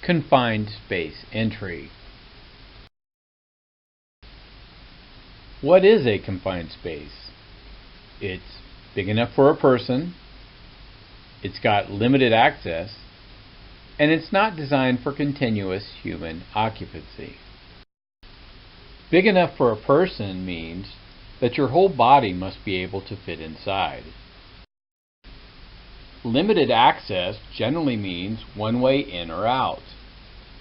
Confined space entry. What is a confined space? It's big enough for a person, it's got limited access, and it's not designed for continuous human occupancy. Big enough for a person means that your whole body must be able to fit inside. Limited access generally means one way in or out.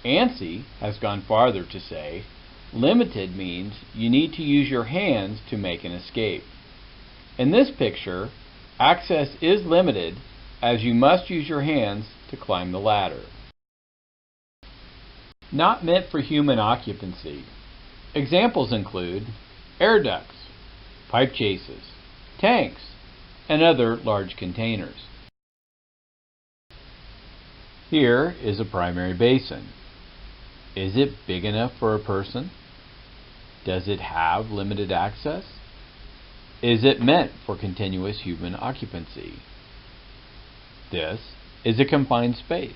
ANSI has gone farther to say limited means you need to use your hands to make an escape. In this picture, access is limited as you must use your hands to climb the ladder. Not meant for human occupancy. Examples include air ducts, pipe chases, tanks, and other large containers. Here is a primary basin. Is it big enough for a person? Does it have limited access? Is it meant for continuous human occupancy? This is a confined space.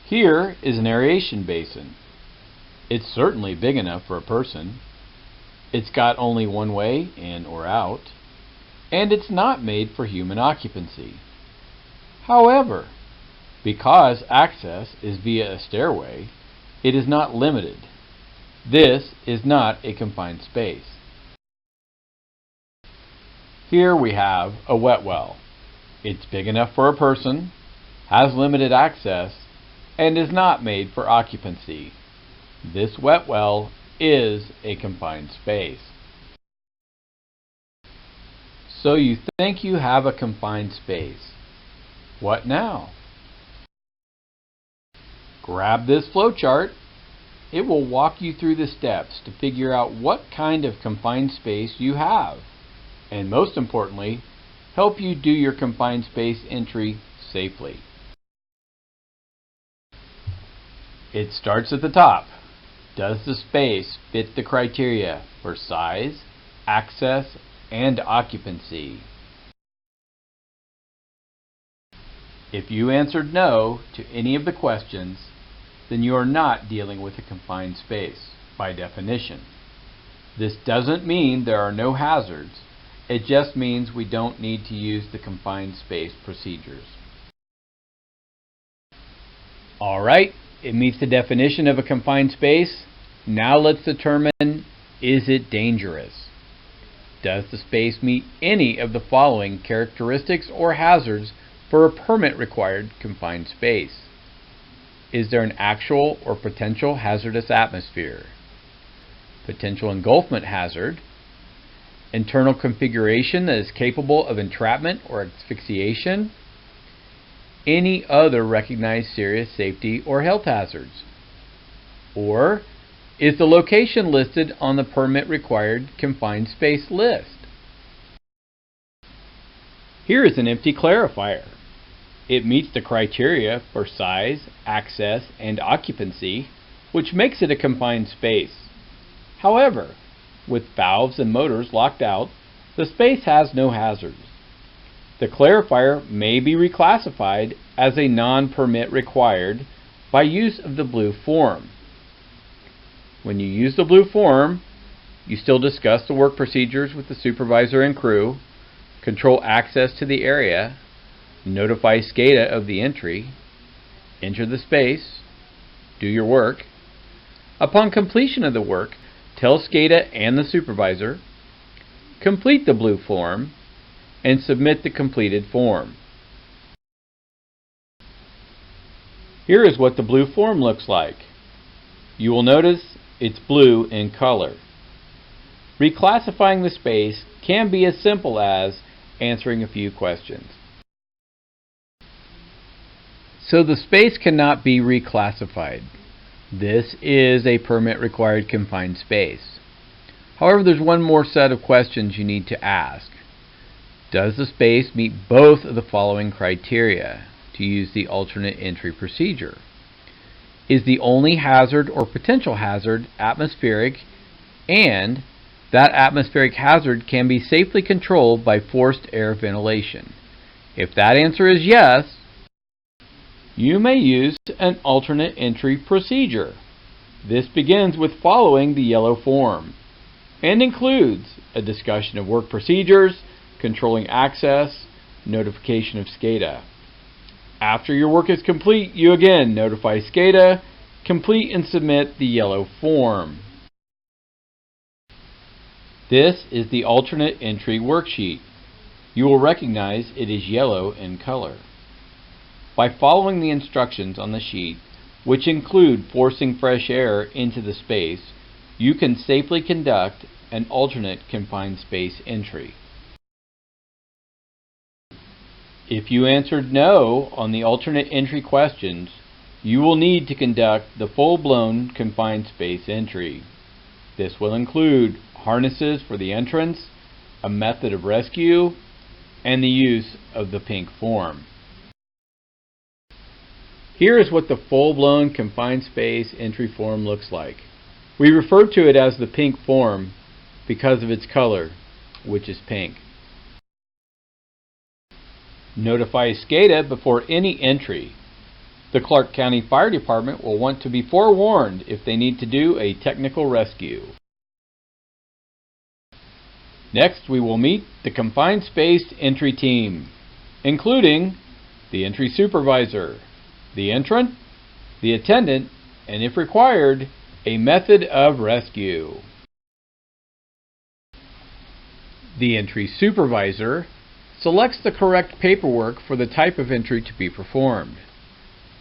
Here is an aeration basin. It's certainly big enough for a person. It's got only one way in or out, and it's not made for human occupancy. However, because access is via a stairway, it is not limited. This is not a confined space. Here we have a wet well. It's big enough for a person, has limited access, and is not made for occupancy. This wet well is a confined space. So you think you have a confined space. What now? Grab this flowchart. It will walk you through the steps to figure out what kind of confined space you have, and most importantly, help you do your confined space entry safely. It starts at the top. Does the space fit the criteria for size, access, and occupancy? If you answered no to any of the questions, then you are not dealing with a confined space, by definition. This doesn't mean there are no hazards. It just means we don't need to use the confined space procedures. Alright, it meets the definition of a confined space. Now let's determine, is it dangerous? Does the space meet any of the following characteristics or hazards for a permit-required confined space? Is there an actual or potential hazardous atmosphere? Potential engulfment hazard? Internal configuration that is capable of entrapment or asphyxiation? Any other recognized serious safety or health hazards? Or is the location listed on the permit-required confined space list? Here is an empty clarifier. It meets the criteria for size, access, and occupancy, which makes it a confined space. However, with valves and motors locked out, the space has no hazards. The clarifier may be reclassified as a non-permit required by use of the blue form. When you use the blue form, you still discuss the work procedures with the supervisor and crew, control access to the area, notify SCADA of the entry, enter the space, do your work. Upon completion of the work, tell SCADA and the supervisor, complete the blue form, and submit the completed form. Here is what the blue form looks like. You will notice it's blue in color. Reclassifying the space can be as simple as answering a few questions. So the space cannot be reclassified. This is a permit-required confined space. However, there's one more set of questions you need to ask. Does the space meet both of the following criteria to use the alternate entry procedure? Is the only hazard or potential hazard atmospheric, and that atmospheric hazard can be safely controlled by forced air ventilation? If that answer is yes, You may use an alternate entry procedure. This begins with following the yellow form and includes a discussion of work procedures, controlling access, notification of SCADA. After your work is complete, you again notify SCADA, complete and submit the yellow form. This is the alternate entry worksheet. You will recognize it is yellow in color. By following the instructions on the sheet, which include forcing fresh air into the space, you can safely conduct an alternate confined space entry. If you answered no on the alternate entry questions, you will need to conduct the full-blown confined space entry. This will include harnesses for the entrance, a method of rescue, and the use of the pink form. Here is what the full-blown confined space entry form looks like. We refer to it as the pink form because of its color, which is pink. Notify SCADA before any entry. The Clark County Fire Department will want to be forewarned if they need to do a technical rescue. Next, we will meet the confined space entry team, including the entry supervisor, the entrant, the attendant, and if required, a method of rescue. The entry supervisor selects the correct paperwork for the type of entry to be performed.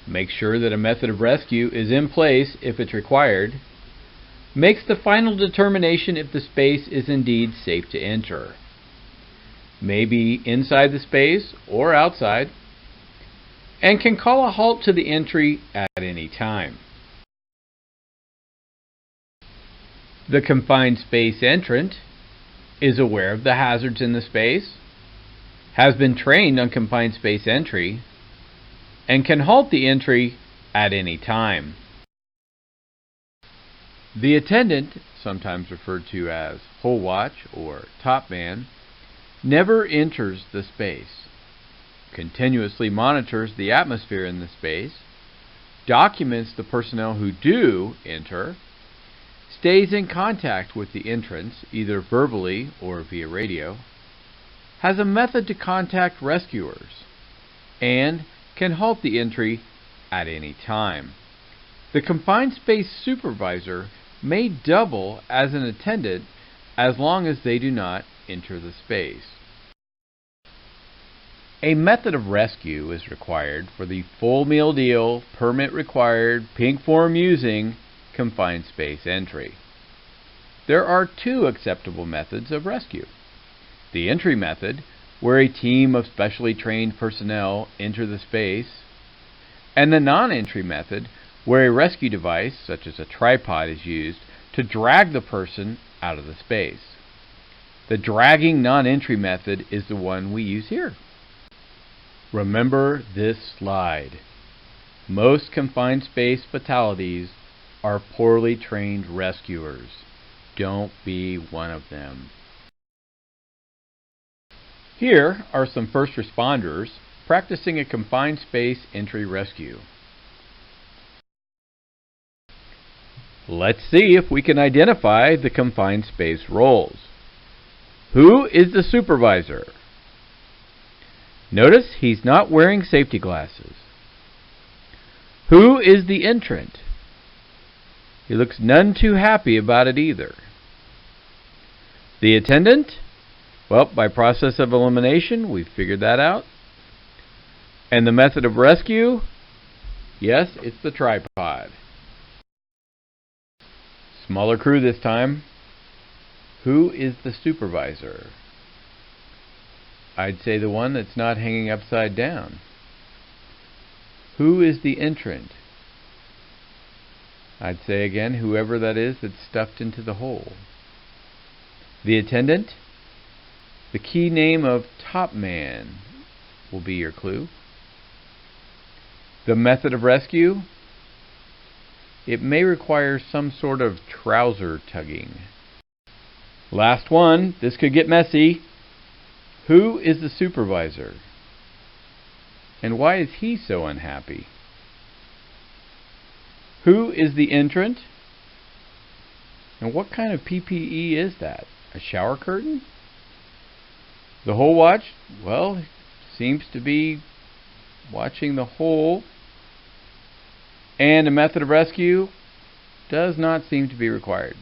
Make sure that a method of rescue is in place if it's required. Makes the final determination if the space is indeed safe to enter. May be inside the space or outside, and can call a halt to the entry at any time. The confined space entrant is aware of the hazards in the space, has been trained on confined space entry, and can halt the entry at any time. The attendant, sometimes referred to as hole watch or top man, never enters the space, continuously monitors the atmosphere in the space, documents the personnel who do enter, stays in contact with the entrants either verbally or via radio, has a method to contact rescuers, and can halt the entry at any time. The confined space supervisor may double as an attendant as long as they do not enter the space. A method of rescue is required for the full meal deal, permit required, pink form using confined space entry. There are two acceptable methods of rescue. The entry method, where a team of specially trained personnel enter the space, and the non-entry method, where a rescue device, such as a tripod, is used to drag the person out of the space. The dragging non-entry method is the one we use here. Remember this slide. Most confined space fatalities are poorly trained rescuers. Don't be one of them. Here are some first responders practicing a confined space entry rescue. Let's see if we can identify the confined space roles. Who is the supervisor? Notice he's not wearing safety glasses. Who is the entrant? He looks none too happy about it either. The attendant? Well, by process of elimination, we've figured that out. And the method of rescue? Yes, it's the tripod. Smaller crew this time. Who is the supervisor? I'd say the one that's not hanging upside down. Who is the entrant? I'd say again, whoever that is that's stuffed into the hole. The attendant? The key name of top man will be your clue. The method of rescue? It may require some sort of trouser tugging. Last one, this could get messy. Who is the supervisor? And why is he so unhappy? Who is the entrant? And what kind of PPE is that? A shower curtain? The hole watch? Well, seems to be watching the hole. And a method of rescue does not seem to be required.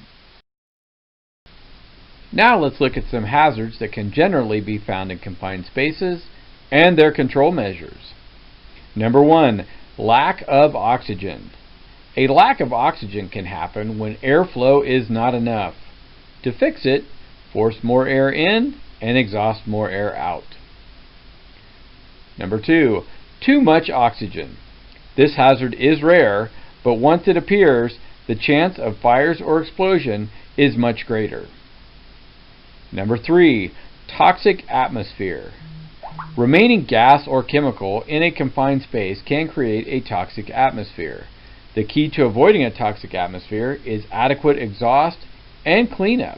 Now let's look at some hazards that can generally be found in confined spaces and their control measures. Number 1, lack of oxygen. A lack of oxygen can happen when airflow is not enough. To fix it, force more air in and exhaust more air out. Number 2, too much oxygen. This hazard is rare, but once it appears, the chance of fires or explosion is much greater. Number 3, toxic atmosphere. Remaining gas or chemical in a confined space can create a toxic atmosphere. The key to avoiding a toxic atmosphere is adequate exhaust and cleanup.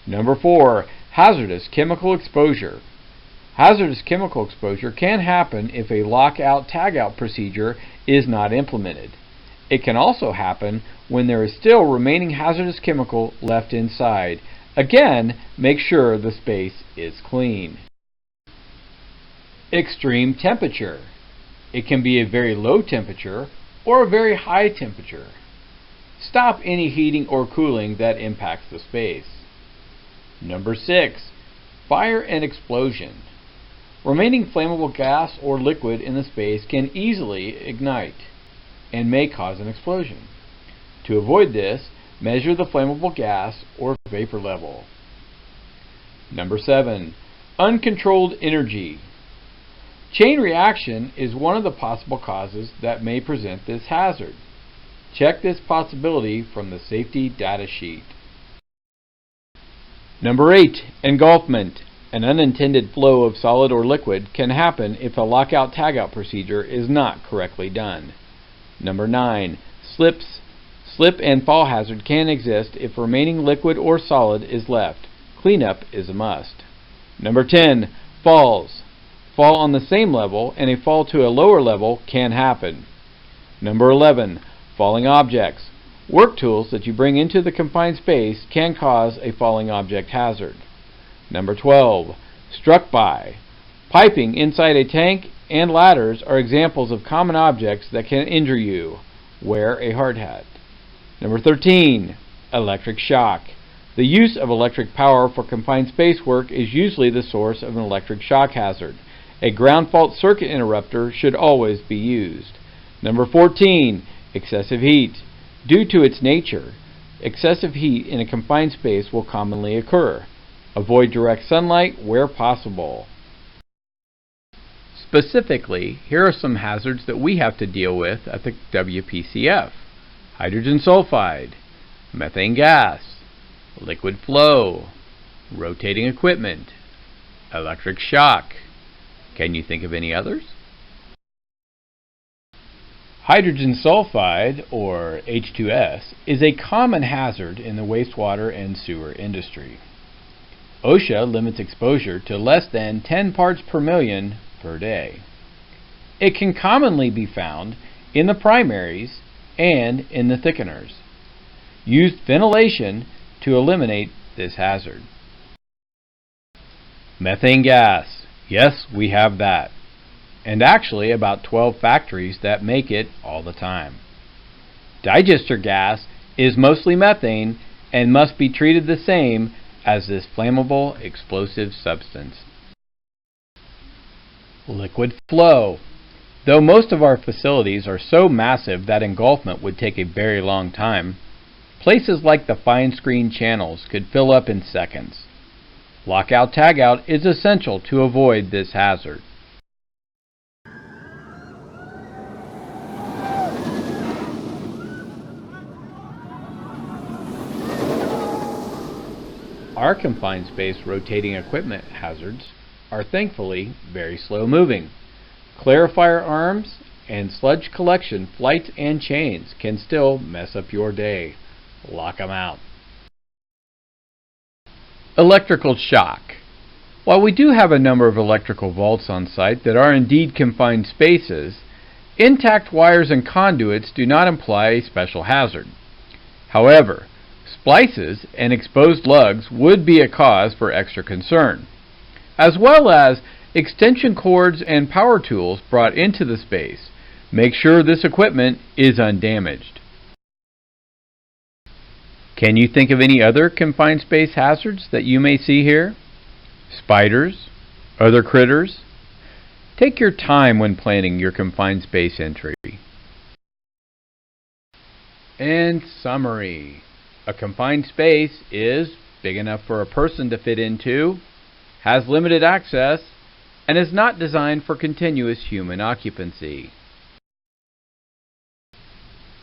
Number 4, hazardous chemical exposure. Hazardous chemical exposure can happen if a lockout-tagout procedure is not implemented. It can also happen when there is still remaining hazardous chemical left inside. Again, make sure the space is clean. Extreme temperature. It can be a very low temperature or a very high temperature. Stop any heating or cooling that impacts the space. Number 6, fire and explosion. Remaining flammable gas or liquid in the space can easily ignite and may cause an explosion. To avoid this, measure the flammable gas or vapor level. Number 7, uncontrolled energy. Chain reaction is one of the possible causes that may present this hazard. Check this possibility from the safety data sheet. Number 8, engulfment. An unintended flow of solid or liquid can happen if a lockout-tagout procedure is not correctly done. Number 9, slips. Slip and fall hazard can exist if remaining liquid or solid is left. Cleanup is a must. Number 10, falls. Fall on the same level and a fall to a lower level can happen. Number 11, falling objects. Work tools that you bring into the confined space can cause a falling object hazard. Number 12, struck by. Piping inside a tank and ladders are examples of common objects that can injure you. Wear a hard hat. Number 13, electric shock. The use of electric power for confined space work is usually the source of an electric shock hazard. A ground fault circuit interrupter should always be used. Number 14, excessive heat. Due to its nature, excessive heat in a confined space will commonly occur. Avoid direct sunlight where possible. Specifically, here are some hazards that we have to deal with at the WPCF. Hydrogen sulfide, methane gas, liquid flow, rotating equipment, electric shock. Can you think of any others? Hydrogen sulfide, or H2S, is a common hazard in the wastewater and sewer industry. OSHA limits exposure to less than 10 parts per million per day. It can commonly be found in the primaries and in the thickeners. Use ventilation to eliminate this hazard. Methane gas. Yes, we have that. And actually about 12 factories that make it all the time. Digester gas is mostly methane and must be treated the same as this flammable explosive substance. Liquid flow. Though most of our facilities are so massive that engulfment would take a very long time, places like the fine screen channels could fill up in seconds. Lockout-tagout is essential to avoid this hazard. Our confined space rotating equipment hazards are thankfully very slow moving. Clarifier arms and sludge collection flights and chains can still mess up your day. Lock them out. Electrical shock. While we do have a number of electrical vaults on site that are indeed confined spaces, Intact wires and conduits do not imply a special hazard. However, splices and exposed lugs would be a cause for extra concern, as well as extension cords and power tools brought into the space. Make sure this equipment is undamaged. Can you think of any other confined space hazards that you may see here? Spiders? Other critters? Take your time when planning your confined space entry. And summary. A confined space is big enough for a person to fit into, has limited access, and is not designed for continuous human occupancy.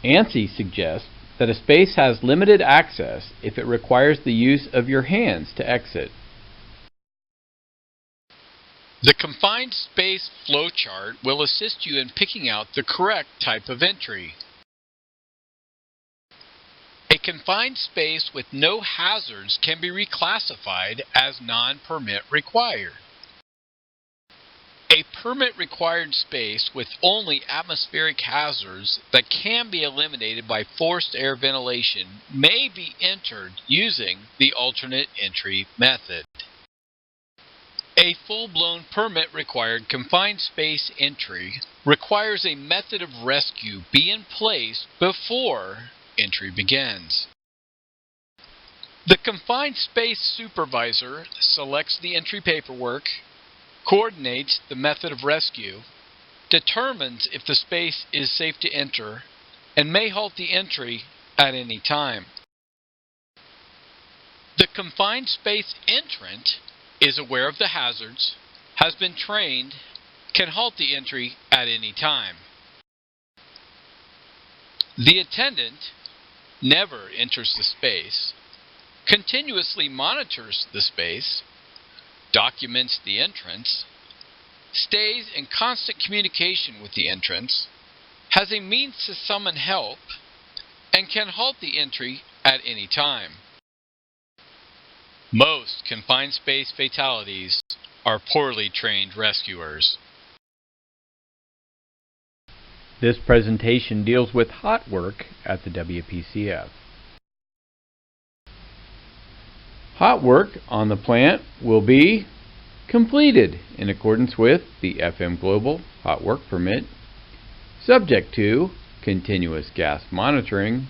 ANSI suggests that a space has limited access if it requires the use of your hands to exit. The confined space flowchart will assist you in picking out the correct type of entry. A confined space with no hazards can be reclassified as non-permit required. A permit-required space with only atmospheric hazards that can be eliminated by forced air ventilation may be entered using the alternate entry method. A full-blown permit-required confined space entry requires a method of rescue be in place before entry begins. The confined space supervisor selects the entry paperwork, coordinates the method of rescue, determines if the space is safe to enter, and may halt the entry at any time. The confined space entrant is aware of the hazards, has been trained, can halt the entry at any time. The attendant never enters the space, continuously monitors the space, documents the entrance, stays in constant communication with the entrance, has a means to summon help, and can halt the entry at any time. Most confined space fatalities are poorly trained rescuers. This presentation deals with hot work at the WPCF. Hot work on the plant will be completed in accordance with the FM Global Hot Work Permit, subject to continuous gas monitoring,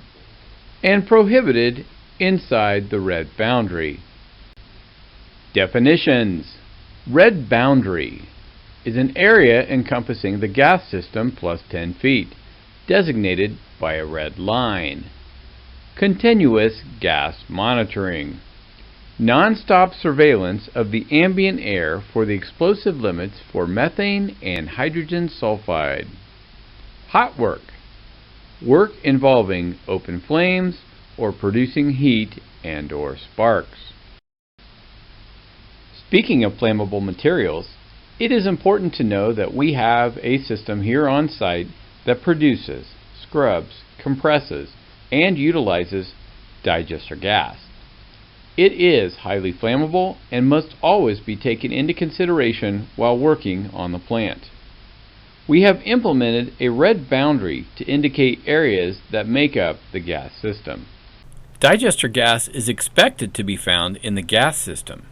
and prohibited inside the red boundary. Definitions. Red boundary is an area encompassing the gas system plus 10 feet, designated by a red line. Continuous gas monitoring. Non-stop surveillance of the ambient air for the explosive limits for methane and hydrogen sulfide. Hot work. Work involving open flames or producing heat and/or sparks. Speaking of flammable materials, it is important to know that we have a system here on site that produces, scrubs, compresses, and utilizes digester gas. It is highly flammable and must always be taken into consideration while working on the plant. We have implemented a red boundary to indicate areas that make up the gas system. Digester gas is expected to be found in the gas system.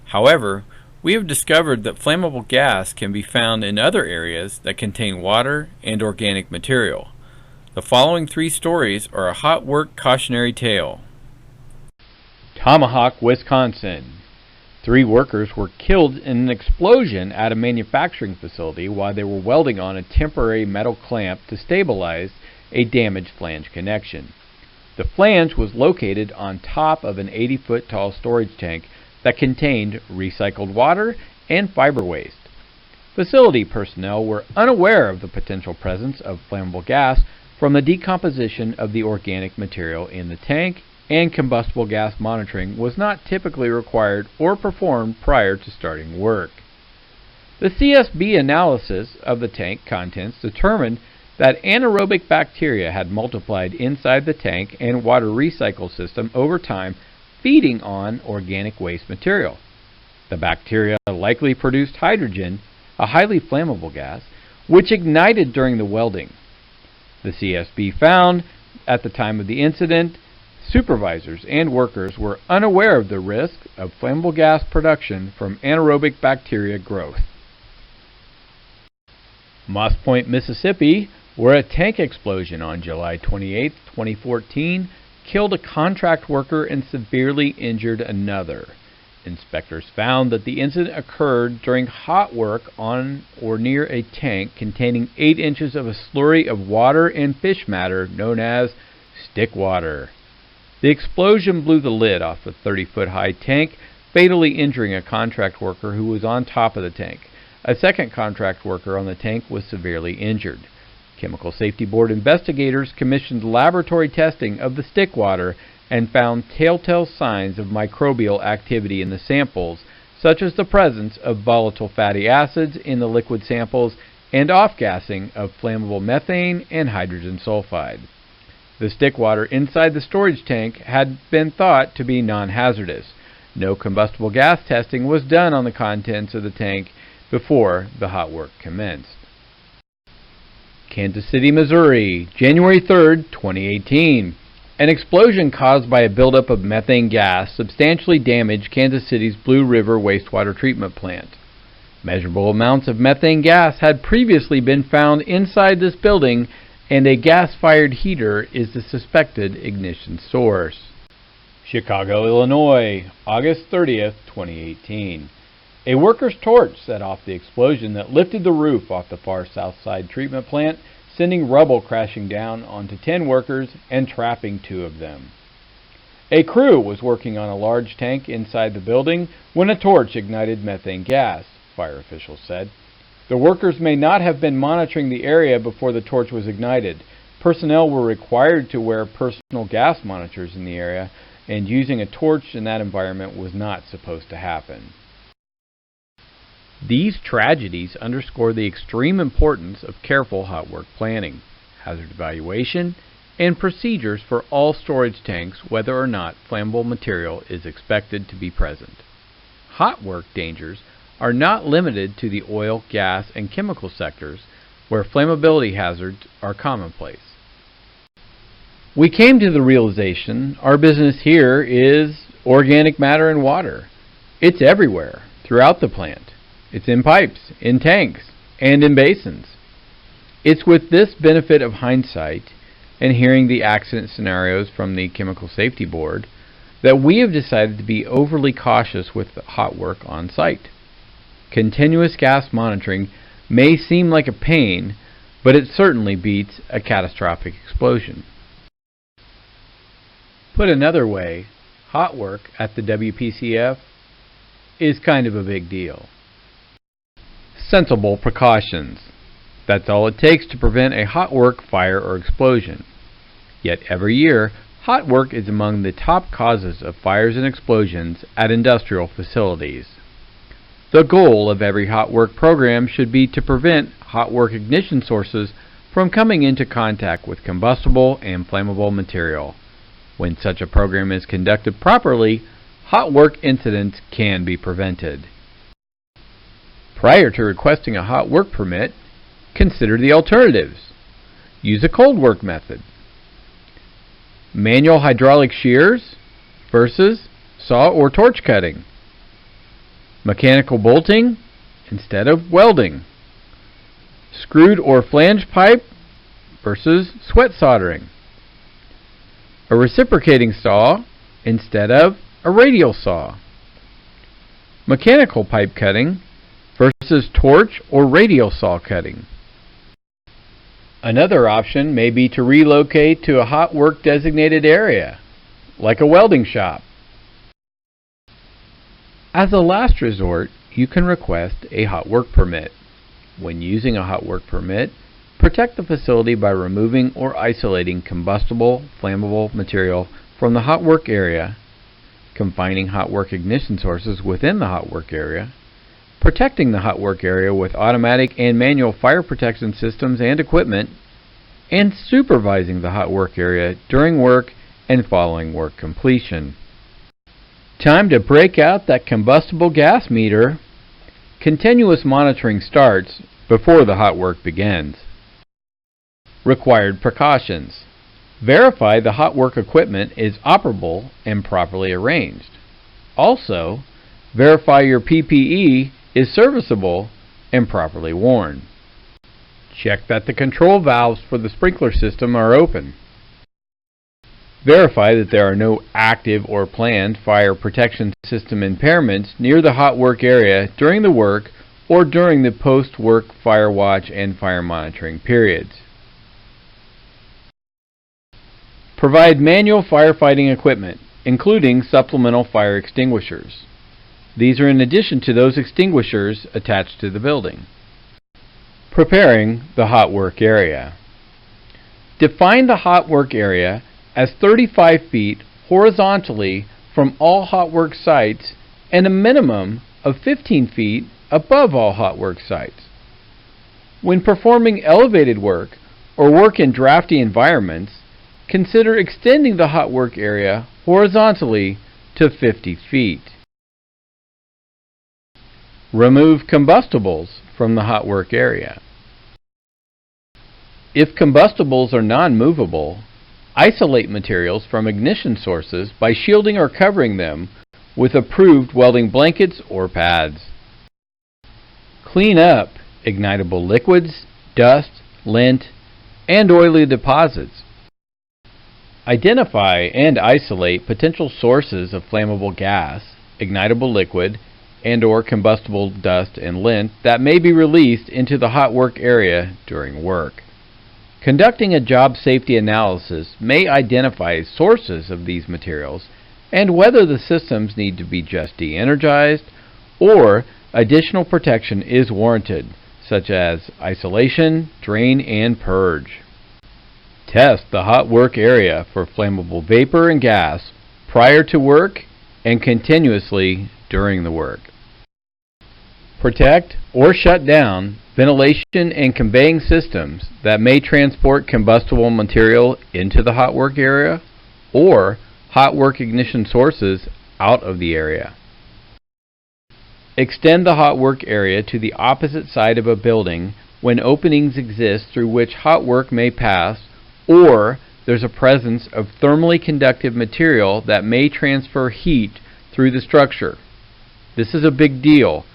However, we have discovered that flammable gas can be found in other areas that contain water and organic material. The following 3 stories are a hot work cautionary tale. Tomahawk, Wisconsin. 3 workers were killed in an explosion at a manufacturing facility while they were welding on a temporary metal clamp to stabilize a damaged flange connection. The flange was located on top of an 80-foot tall storage tank that contained recycled water and fiber waste. Facility personnel were unaware of the potential presence of flammable gas from the decomposition of the organic material in the tank, and combustible gas monitoring was not typically required or performed prior to starting work. The CSB analysis of the tank contents determined that anaerobic bacteria had multiplied inside the tank and water recycle system over time, feeding on organic waste material. The bacteria likely produced hydrogen, a highly flammable gas, which ignited during the welding. The CSB found, at the time of the incident, supervisors and workers were unaware of the risk of flammable gas production from anaerobic bacteria growth. Moss Point, Mississippi, where a tank explosion on July 28, 2014, killed a contract worker and severely injured another. Inspectors found that the incident occurred during hot work on or near a tank containing 8 inches of a slurry of water and fish matter known as stick water. The explosion blew the lid off the 30-foot high tank, fatally injuring a contract worker who was on top of the tank. A second contract worker on the tank was severely injured. Chemical Safety Board investigators commissioned laboratory testing of the stick water and found telltale signs of microbial activity in the samples, such as the presence of volatile fatty acids in the liquid samples and off-gassing of flammable methane and hydrogen sulfide. The stick water inside the storage tank had been thought to be non-hazardous. No combustible gas testing was done on the contents of the tank before the hot work commenced. Kansas City, Missouri, January 3, 2018. An explosion caused by a buildup of methane gas substantially damaged Kansas City's Blue River Wastewater Treatment Plant. Measurable amounts of methane gas had previously been found inside this building, and a gas-fired heater is the suspected ignition source. Chicago, Illinois, August 30, 2018. A worker's torch set off the explosion that lifted the roof off the far south side treatment plant, sending rubble crashing down onto 10 workers and trapping 2 of them. A crew was working on a large tank inside the building when a torch ignited methane gas, fire officials said. The workers may not have been monitoring the area before the torch was ignited. Personnel were required to wear personal gas monitors in the area, and using a torch in that environment was not supposed to happen. These tragedies underscore the extreme importance of careful hot work planning, hazard evaluation, and procedures for all storage tanks whether or not flammable material is expected to be present. Hot work dangers are not limited to the oil, gas, and chemical sectors where flammability hazards are commonplace. We came to the realization our business here is organic matter and water. It's everywhere, throughout the plant. It's in pipes, in tanks, and in basins. It's with this benefit of hindsight and hearing the accident scenarios from the Chemical Safety Board that we have decided to be overly cautious with hot work on site. Continuous gas monitoring may seem like a pain, but it certainly beats a catastrophic explosion. Put another way, hot work at the WPCF is kind of a big deal. Sensible precautions. That's all it takes to prevent a hot work fire or explosion. Yet every year, hot work is among the top causes of fires and explosions at industrial facilities. The goal of every hot work program should be to prevent hot work ignition sources from coming into contact with combustible and flammable material. When such a program is conducted properly, hot work incidents can be prevented. Prior to requesting a hot work permit, consider the alternatives. Use a cold work method. Manual hydraulic shears versus saw or torch cutting. Mechanical bolting instead of welding. Screwed or flange pipe versus sweat soldering. A reciprocating saw instead of a radial saw. Mechanical pipe cutting versus torch or radial saw cutting. Another option may be to relocate to a hot work designated area, like a welding shop. As a last resort, you can request a hot work permit. When using a hot work permit, protect the facility by removing or isolating combustible, flammable material from the hot work area, confining hot work ignition sources within the hot work area, protecting the hot work area with automatic and manual fire protection systems and equipment, and supervising the hot work area during work and following work completion. Time to break out that combustible gas meter. Continuous monitoring starts before the hot work begins. Required precautions. Verify the hot work equipment is operable and properly arranged. Also, verify your PPE is serviceable and properly worn. Check that the control valves for the sprinkler system are open. Verify that there are no active or planned fire protection system impairments near the hot work area during the work or during the post-work fire watch and fire monitoring periods. Provide manual firefighting equipment, including supplemental fire extinguishers. These are in addition to those extinguishers attached to the building. Preparing the hot work area. Define the hot work area as 35 feet horizontally from all hot work sites and a minimum of 15 feet above all hot work sites. When performing elevated work or work in drafty environments, consider extending the hot work area horizontally to 50 feet. Remove combustibles from the hot work area. If combustibles are non-movable, isolate materials from ignition sources by shielding or covering them with approved welding blankets or pads. Clean up ignitable liquids, dust, lint, and oily deposits. Identify and isolate potential sources of flammable gas, ignitable liquid, and/or combustible dust and lint that may be released into the hot work area during work. Conducting a job safety analysis may identify sources of these materials and whether the systems need to be just de-energized or additional protection is warranted, such as isolation, drain, and purge. Test the hot work area for flammable vapor and gas prior to work and continuously during the work. Protect or shut down ventilation and conveying systems that may transport combustible material into the hot work area or hot work ignition sources out of the area. Extend the hot work area to the opposite side of a building when openings exist through which hot work may pass or there's a presence of thermally conductive material that may transfer heat through the structure. This is a big deal.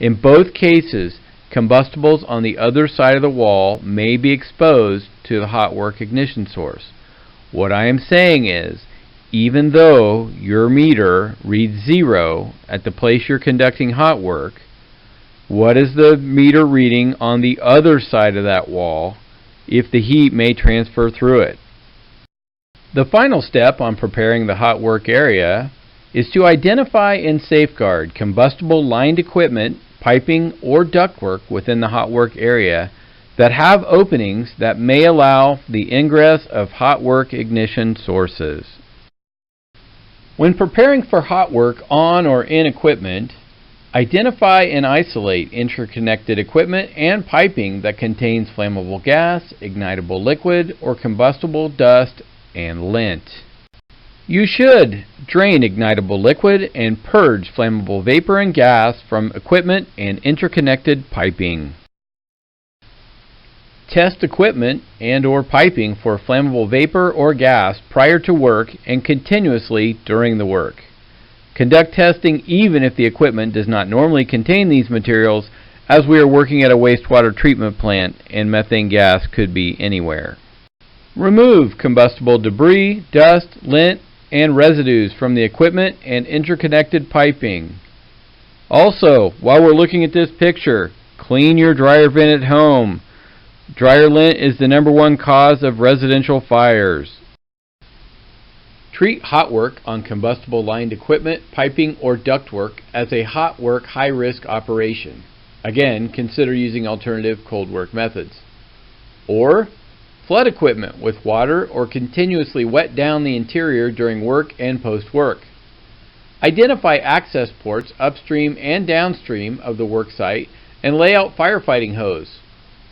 In both cases, combustibles on the other side of the wall may be exposed to the hot work ignition source. What I am saying is, even though your meter reads 0 at the place you're conducting hot work, what is the meter reading on the other side of that wall if the heat may transfer through it? The final step on preparing the hot work area is to identify and safeguard combustible lined equipment, piping, or ductwork within the hot work area that have openings that may allow the ingress of hot work ignition sources. When preparing for hot work on or in equipment, identify and isolate interconnected equipment and piping that contains flammable gas, ignitable liquid, or combustible dust and lint. You should drain ignitable liquid and purge flammable vapor and gas from equipment and interconnected piping. Test equipment and/or piping for flammable vapor or gas prior to work and continuously during the work. Conduct testing even if the equipment does not normally contain these materials, as we are working at a wastewater treatment plant and methane gas could be anywhere. Remove combustible debris, dust, lint, and residues from the equipment and interconnected piping. Also, while we're looking at this picture, clean your dryer vent at home. Dryer lint is the #1 cause of residential fires. Treat hot work on combustible lined equipment, piping, or ductwork as a hot work high-risk operation. Again, consider using alternative cold work methods. Or flood equipment with water or continuously wet down the interior during work and post-work. Identify access ports upstream and downstream of the work site and lay out firefighting hose.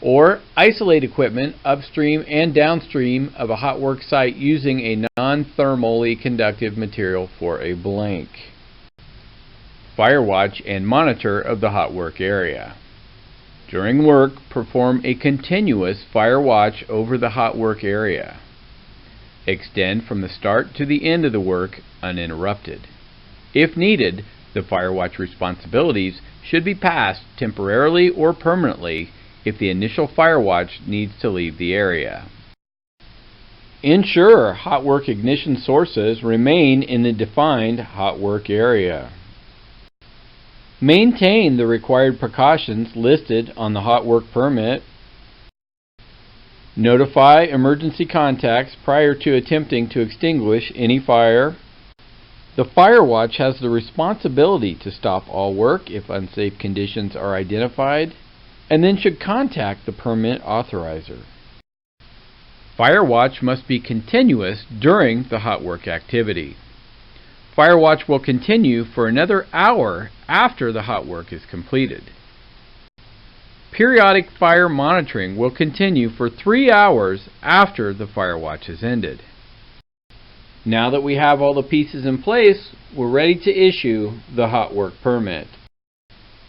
Or isolate equipment upstream and downstream of a hot work site using a non-thermally conductive material for a blank. Fire watch and monitor of the hot work area. During work, perform a continuous fire watch over the hot work area. Extend from the start to the end of the work uninterrupted. If needed, the fire watch responsibilities should be passed temporarily or permanently if the initial fire watch needs to leave the area. Ensure hot work ignition sources remain in the defined hot work area. Maintain the required precautions listed on the hot work permit. Notify emergency contacts prior to attempting to extinguish any fire. The fire watch has the responsibility to stop all work if unsafe conditions are identified, and then should contact the permit authorizer. Fire watch must be continuous during the hot work activity. Fire watch will continue for another hour after the hot work is completed. Periodic fire monitoring will continue for 3 hours after the fire watch has ended. Now that we have all the pieces in place, we're ready to issue the hot work permit.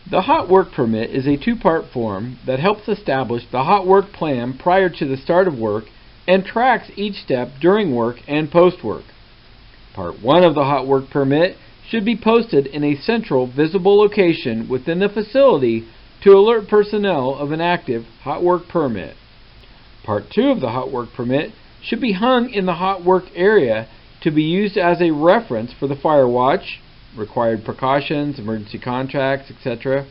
The hot work permit is a two-part form that helps establish the hot work plan prior to the start of work and tracks each step during work and post-work. Part 1 of the hot work permit should be posted in a central visible location within the facility to alert personnel of an active hot work permit. Part 2 of the hot work permit should be hung in the hot work area to be used as a reference for the fire watch, required precautions, emergency contracts, etc.,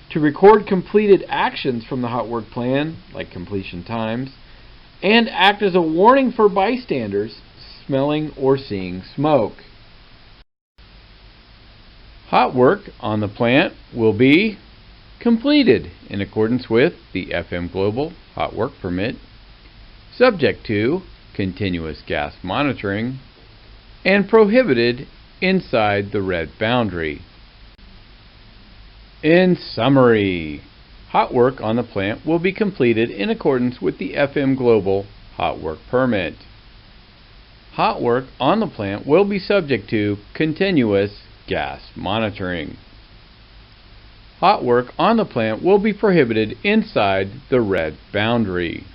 to record completed actions from the hot work plan, like completion times, and act as a warning for bystanders smelling or seeing smoke. Hot work on the plant will be completed in accordance with the FM Global Hot Work Permit, subject to continuous gas monitoring, and prohibited inside the red boundary. In summary, hot work on the plant will be completed in accordance with the FM Global Hot Work Permit. Hot work on the plant will be subject to continuous gas monitoring. Hot work on the plant will be prohibited inside the red boundary.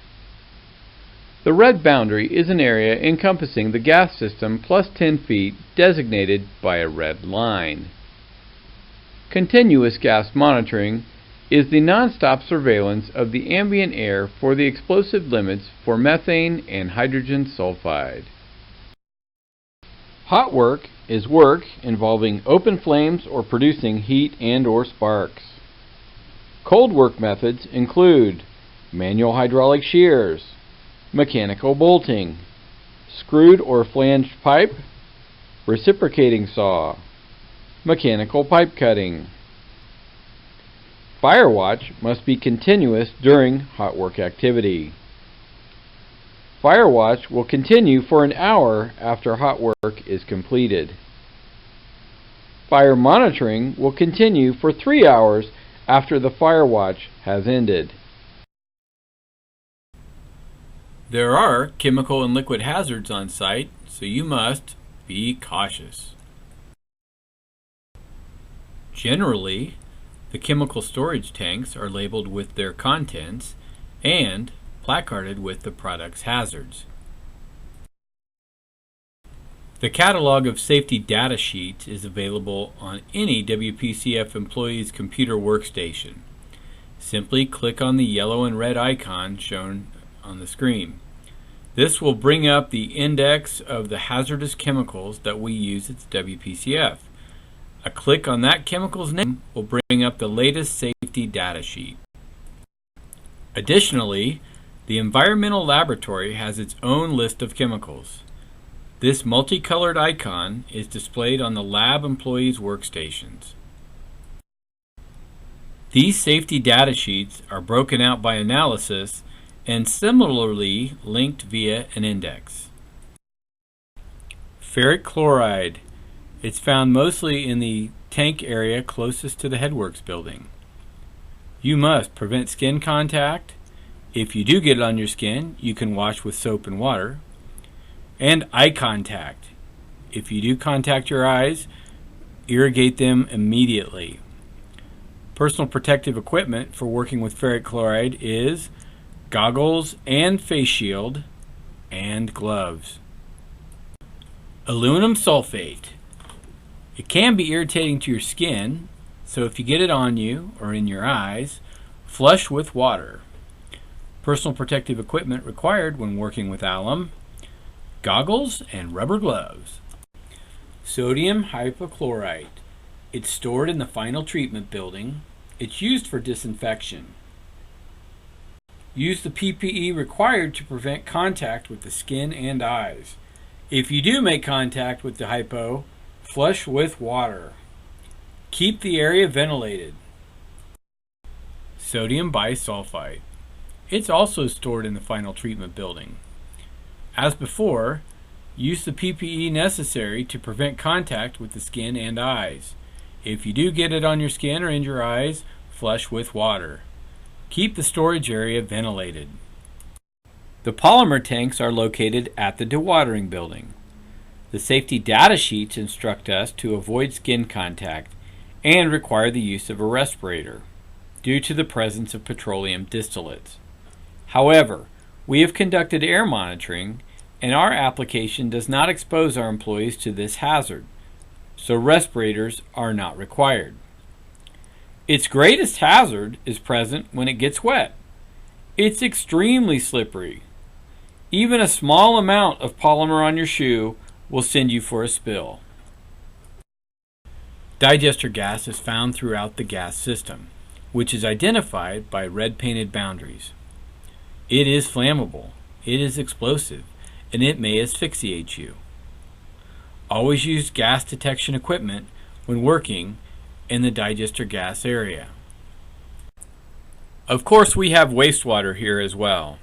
The red boundary is an area encompassing the gas system plus 10 feet designated by a red line. Continuous gas monitoring is the non-stop surveillance of the ambient air for the explosive limits for methane and hydrogen sulfide. Hot work is work involving open flames or producing heat and/or sparks. Cold work methods include manual hydraulic shears, mechanical bolting, screwed or flanged pipe, reciprocating saw, mechanical pipe cutting. Fire watch must be continuous during hot work activity. Fire watch will continue for an hour after hot work is completed. Fire monitoring will continue for 3 hours after the fire watch has ended. There are chemical and liquid hazards on site, so you must be cautious. Generally, the chemical storage tanks are labeled with their contents and placarded with the product's hazards. The catalog of safety data sheets is available on any WPCF employee's computer workstation. Simply click on the yellow and red icon shown on the screen. This will bring up the index of the hazardous chemicals that we use at WPCF. A click on that chemical's name will bring up the latest safety data sheet. Additionally, the environmental laboratory has its own list of chemicals. This multicolored icon is displayed on the lab employees' workstations. These safety data sheets are broken out by analysis and similarly linked via an index. Ferric Chloride. It's found mostly in the tank area closest to the headworks building. You must prevent skin contact. If you do get it on your skin, you can wash with soap and water. And eye contact. If you do contact your eyes, irrigate them immediately. Personal protective equipment for working with ferric chloride is goggles and face shield and gloves. Aluminum sulfate. It can be irritating to your skin, so if you get it on you or in your eyes, flush with water. Personal protective equipment required when working with alum, goggles and rubber gloves. Sodium hypochlorite. It's stored in the final treatment building. It's used for disinfection. Use the PPE required to prevent contact with the skin and eyes. If you do make contact with the hypo, flush with water. Keep the area ventilated. Sodium bisulfite. It's also stored in the final treatment building. As before, use the PPE necessary to prevent contact with the skin and eyes. If you do get it on your skin or in your eyes, flush with water. Keep the storage area ventilated. The polymer tanks are located at the dewatering building. The safety data sheets instruct us to avoid skin contact and require the use of a respirator due to the presence of petroleum distillates. However, we have conducted air monitoring and our application does not expose our employees to this hazard, so respirators are not required. Its greatest hazard is present when it gets wet. It's extremely slippery. Even a small amount of polymer on your shoe will send you for a spill. Digester gas is found throughout the gas system, which is identified by red painted boundaries. It is flammable, it is explosive, and it may asphyxiate you. Always use gas detection equipment when working in the digester gas area. Of course, we have wastewater here as well.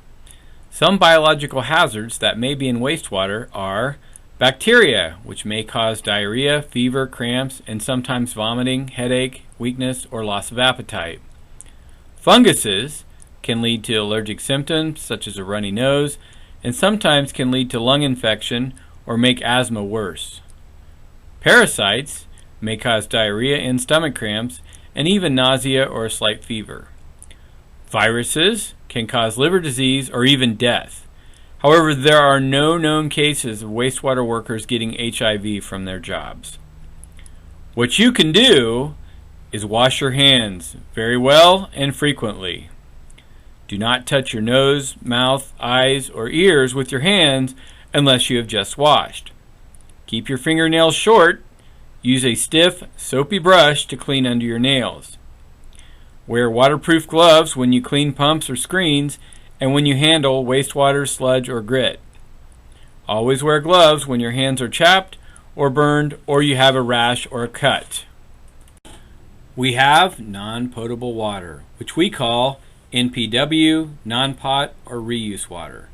Some biological hazards that may be in wastewater are bacteria, which may cause diarrhea, fever, cramps, and sometimes vomiting, headache, weakness, or loss of appetite. Funguses can lead to allergic symptoms such as a runny nose, and sometimes can lead to lung infection or make asthma worse. Parasites may cause diarrhea and stomach cramps, and even nausea or a slight fever. Viruses can cause liver disease or even death. However, there are no known cases of wastewater workers getting HIV from their jobs. What you can do is wash your hands very well and frequently. Do not touch your nose, mouth, eyes, or ears with your hands unless you have just washed. Keep your fingernails short. Use a stiff, soapy brush to clean under your nails. Wear waterproof gloves when you clean pumps or screens and when you handle wastewater, sludge, or grit. Always wear gloves when your hands are chapped or burned or you have a rash or a cut. We have non-potable water, which we call NPW, non-pot, or reuse water.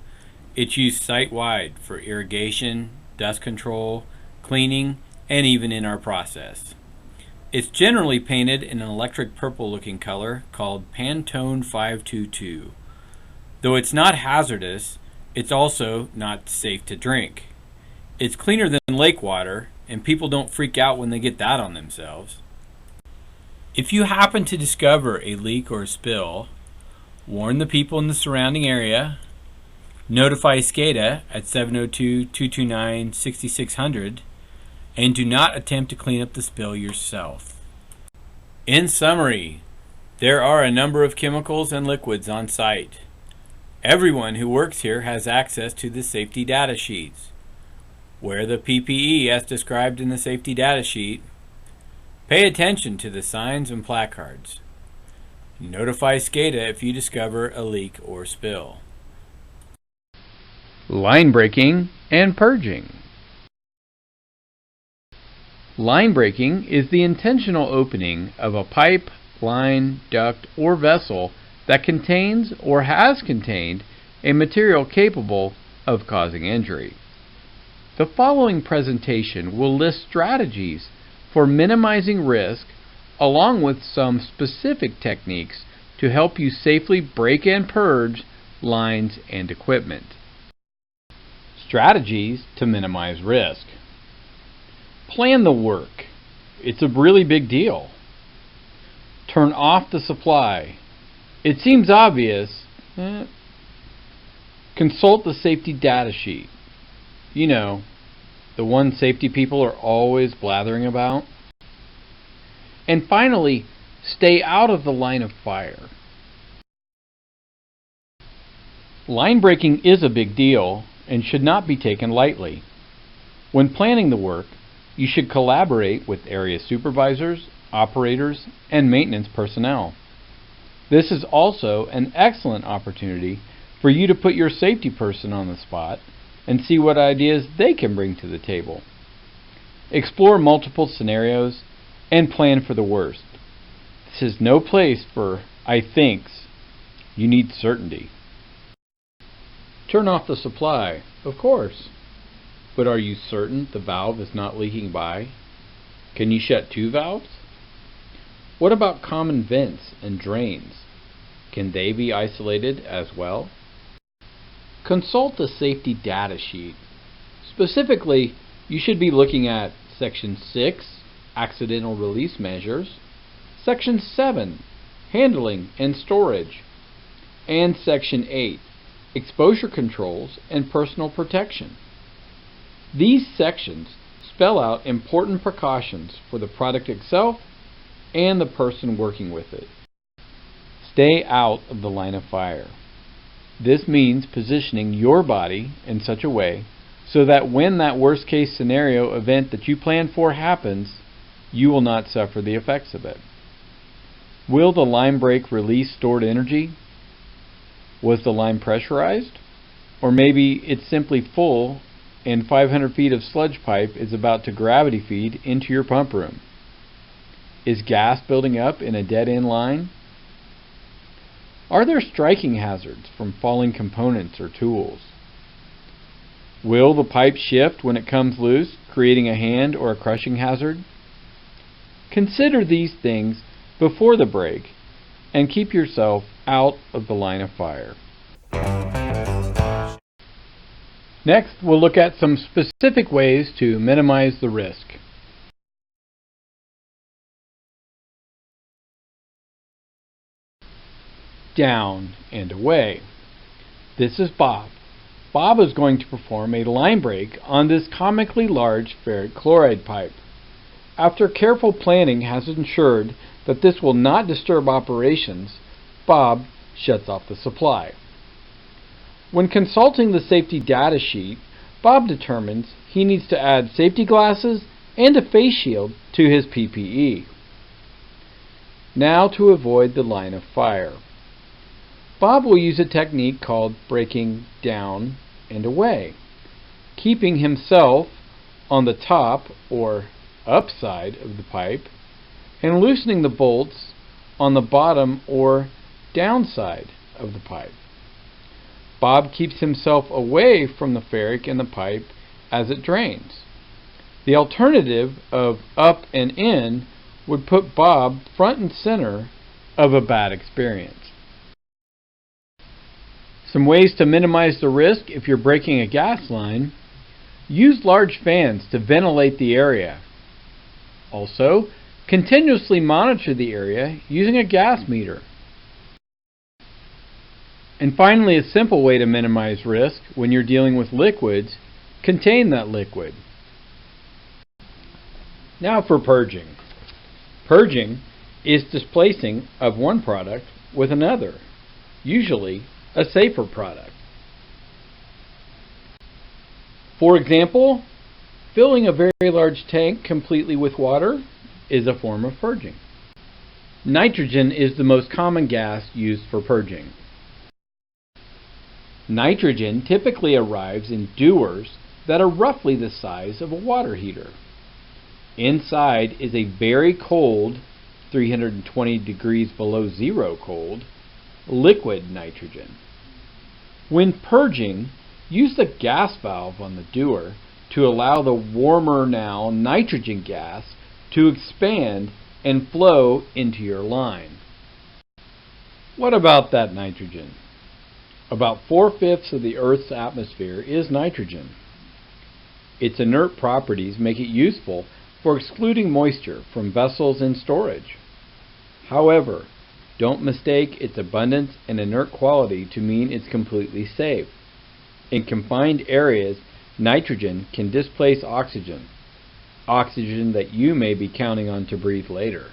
It's used site-wide for irrigation, dust control, cleaning, and even in our process. It's generally painted in an electric purple looking color called Pantone 522. Though it's not hazardous, it's also not safe to drink. It's cleaner than lake water, and people don't freak out when they get that on themselves. If you happen to discover a leak or a spill, warn the people in the surrounding area, notify SCADA at 702-229-6600, and do not attempt to clean up the spill yourself. In summary, there are a number of chemicals and liquids on site. Everyone who works here has access to the safety data sheets. Wear the PPE as described in the safety data sheet. Pay attention to the signs and placards. Notify SCADA if you discover a leak or spill. Line breaking and purging. Line breaking is the intentional opening of a pipe, line, duct, or vessel that contains or has contained a material capable of causing injury. The following presentation will list strategies for minimizing risk along with some specific techniques to help you safely break and purge lines and equipment. Strategies to minimize risk. Plan the work. It's a really big deal. Turn off the supply. It seems obvious. Consult the safety data sheet. You know, the one safety people are always blathering about. And finally, stay out of the line of fire. Line breaking is a big deal and should not be taken lightly. When planning the work, you should collaborate with area supervisors, operators, and maintenance personnel. This is also an excellent opportunity for you to put your safety person on the spot and see what ideas they can bring to the table. Explore multiple scenarios and plan for the worst. This is no place for I thinks. You need certainty. Turn off the supply, of course. But are you certain the valve is not leaking by? Can you shut 2 valves? What about common vents and drains? Can they be isolated as well? Consult the safety data sheet. Specifically, you should be looking at Section 6, Accidental Release Measures, Section 7, Handling and Storage, and Section 8, Exposure Controls and Personal Protection. These sections spell out important precautions for the product itself and the person working with it. Stay out of the line of fire. This means positioning your body in such a way so that when that worst case scenario event that you plan for happens, you will not suffer the effects of it. Will the line break release stored energy? Was the line pressurized? Or maybe it's simply full and 500 feet of sludge pipe is about to gravity feed into your pump room. Is gas building up in a dead-end line? Are there striking hazards from falling components or tools? Will the pipe shift when it comes loose, creating a hand or a crushing hazard? Consider these things before the break and keep yourself out of the line of fire. Next, we'll look at some specific ways to minimize the risk. Down and away. This is Bob. Bob is going to perform a line break on this comically large ferric chloride pipe. After careful planning has ensured that this will not disturb operations, Bob shuts off the supply. When consulting the safety data sheet, Bob determines he needs to add safety glasses and a face shield to his PPE. Now to avoid the line of fire. Bob will use a technique called breaking down and away, keeping himself on the top or upside of the pipe and loosening the bolts on the bottom or downside of the pipe. Bob keeps himself away from the ferric in the pipe as it drains. The alternative of up and in would put Bob front and center of a bad experience. Some ways to minimize the risk if you're breaking a gas line: use large fans to ventilate the area. Also, continuously monitor the area using a gas meter. And finally, a simple way to minimize risk when you're dealing with liquids: contain that liquid. Now for purging. Purging is displacing of one product with another, usually a safer product. For example, filling a very large tank completely with water is a form of purging. Nitrogen is the most common gas used for purging. Nitrogen typically arrives in dewars that are roughly the size of a water heater. Inside is a very cold, 320 degrees below zero cold, liquid nitrogen. When purging, use the gas valve on the dewar to allow the warmer now nitrogen gas to expand and flow into your line. What about that nitrogen? About 4/5 of the Earth's atmosphere is nitrogen. Its inert properties make it useful for excluding moisture from vessels in storage. However, don't mistake its abundance and inert quality to mean it's completely safe. In confined areas, nitrogen can displace oxygen that you may be counting on to breathe later.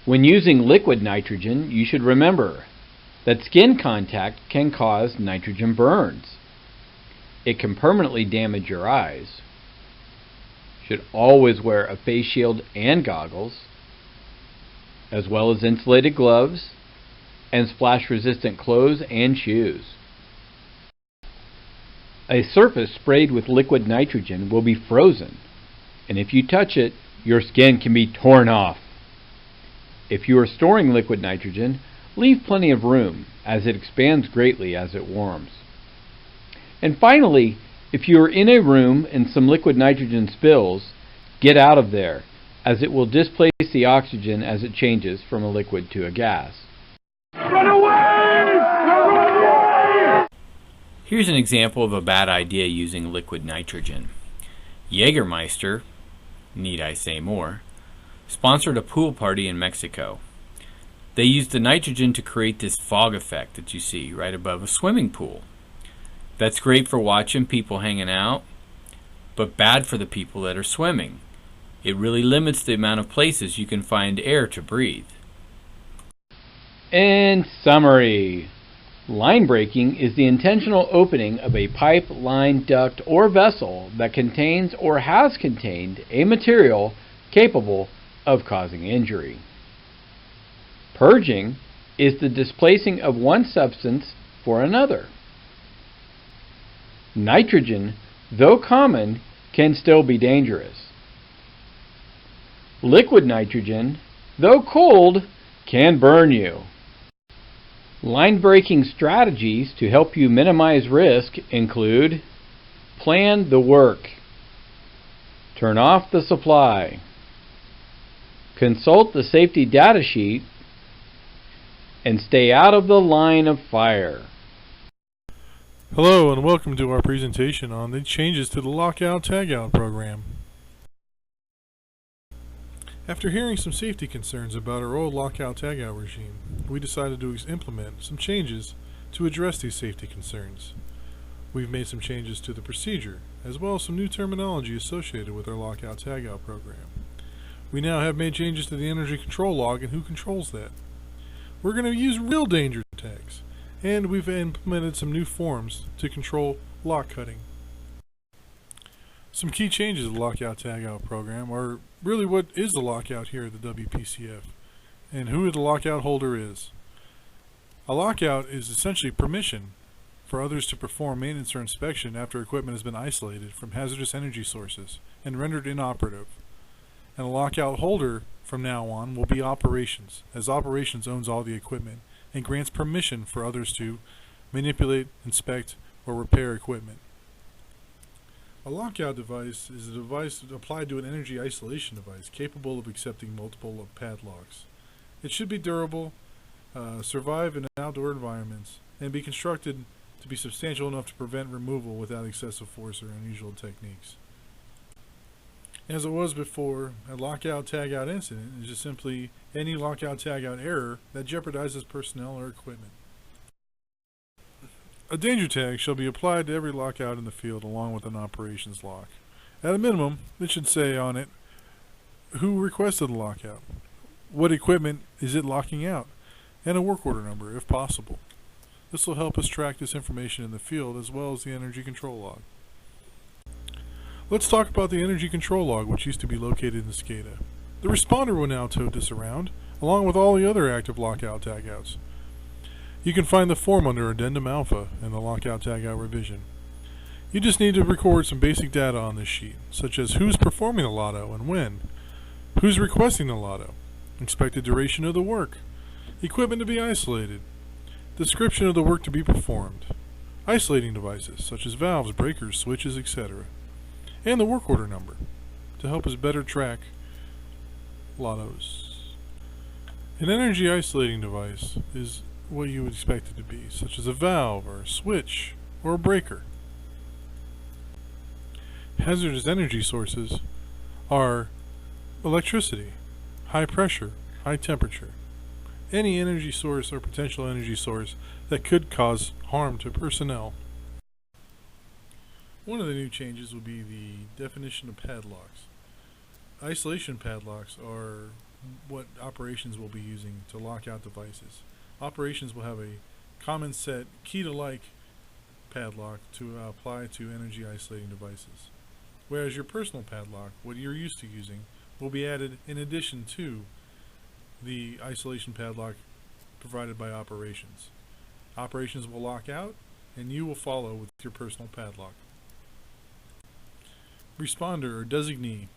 When using liquid nitrogen, you should remember that skin contact can cause nitrogen burns. It can permanently damage your eyes. You should always wear a face shield and goggles, as well as insulated gloves and splash-resistant clothes and shoes. A surface sprayed with liquid nitrogen will be frozen, and if you touch it, your skin can be torn off. If you are storing liquid nitrogen, leave plenty of room, as it expands greatly as it warms. And finally, if you are in a room and some liquid nitrogen spills, get out of there, as it will displace the oxygen as it changes from a liquid to a gas. Run away! Run away! Here's an example of a bad idea using liquid nitrogen. Jägermeister, need I say more, sponsored a pool party in Mexico. They used the nitrogen to create this fog effect that you see right above a swimming pool. That's great for watching people hanging out, but bad for the people that are swimming. It really limits the amount of places you can find air to breathe. In summary, line breaking is the intentional opening of a pipe, line, duct, or vessel that contains or has contained a material capable of causing injury. Purging is the displacing of one substance for another. Nitrogen, though common, can still be dangerous. Liquid nitrogen, though cold, can burn you. Line breaking strategies to help you minimize risk include: plan the work, turn off the supply, consult the safety data sheet, and stay out of the line of fire. Hello and welcome to our presentation on the changes to the Lockout Tagout program. After hearing some safety concerns about our old Lockout Tagout regime, we decided to implement some changes to address these safety concerns. We've made some changes to the procedure, as well as some new terminology associated with our Lockout Tagout program. We now have made changes to the energy control log and who controls that. We're going to use real danger tags, and we've implemented some new forms to control lock cutting. Some key changes to the Lockout Tagout program are really what is the lockout here at the WPCF, and who the lockout holder is. A lockout is essentially permission for others to perform maintenance or inspection after equipment has been isolated from hazardous energy sources and rendered inoperative. And a lockout holder from now on will be operations, as operations owns all the equipment and grants permission for others to manipulate, inspect, or repair equipment. A lockout device is a device applied to an energy isolation device capable of accepting multiple padlocks. It should be durable, survive in outdoor environments, and be constructed to be substantial enough to prevent removal without excessive force or unusual techniques. As it was before, a lockout tagout incident is just simply any lockout tagout error that jeopardizes personnel or equipment. A danger tag shall be applied to every lockout in the field along with an operations lock. At a minimum, it should say on it who requested the lockout, what equipment is it locking out, and a work order number if possible. This will help us track this information in the field as well as the energy control log. Let's talk about the energy control log, which used to be located in the SCADA. The responder will now tote this around, along with all the other active lockout tagouts. You can find the form under Addendum Alpha in the Lockout Tagout revision. You just need to record some basic data on this sheet, such as who's performing the lotto and when, who's requesting the lotto, expected duration of the work, equipment to be isolated, description of the work to be performed, isolating devices such as valves, breakers, switches, etc., and the work order number to help us better track lottos. An energy isolating device is what you would expect it to be, such as a valve or a switch or a breaker. Hazardous energy sources are electricity, high pressure, high temperature, any energy source or potential energy source that could cause harm to personnel. One of the new changes will be the definition of padlocks. Isolation padlocks are what operations will be using to lock out devices. Operations will have a common set key-to-like padlock to apply to energy isolating devices, whereas your personal padlock, what you're used to using, will be added in addition to the isolation padlock provided by operations. Operations will lock out, and you will follow with your personal padlock. Responder or designee.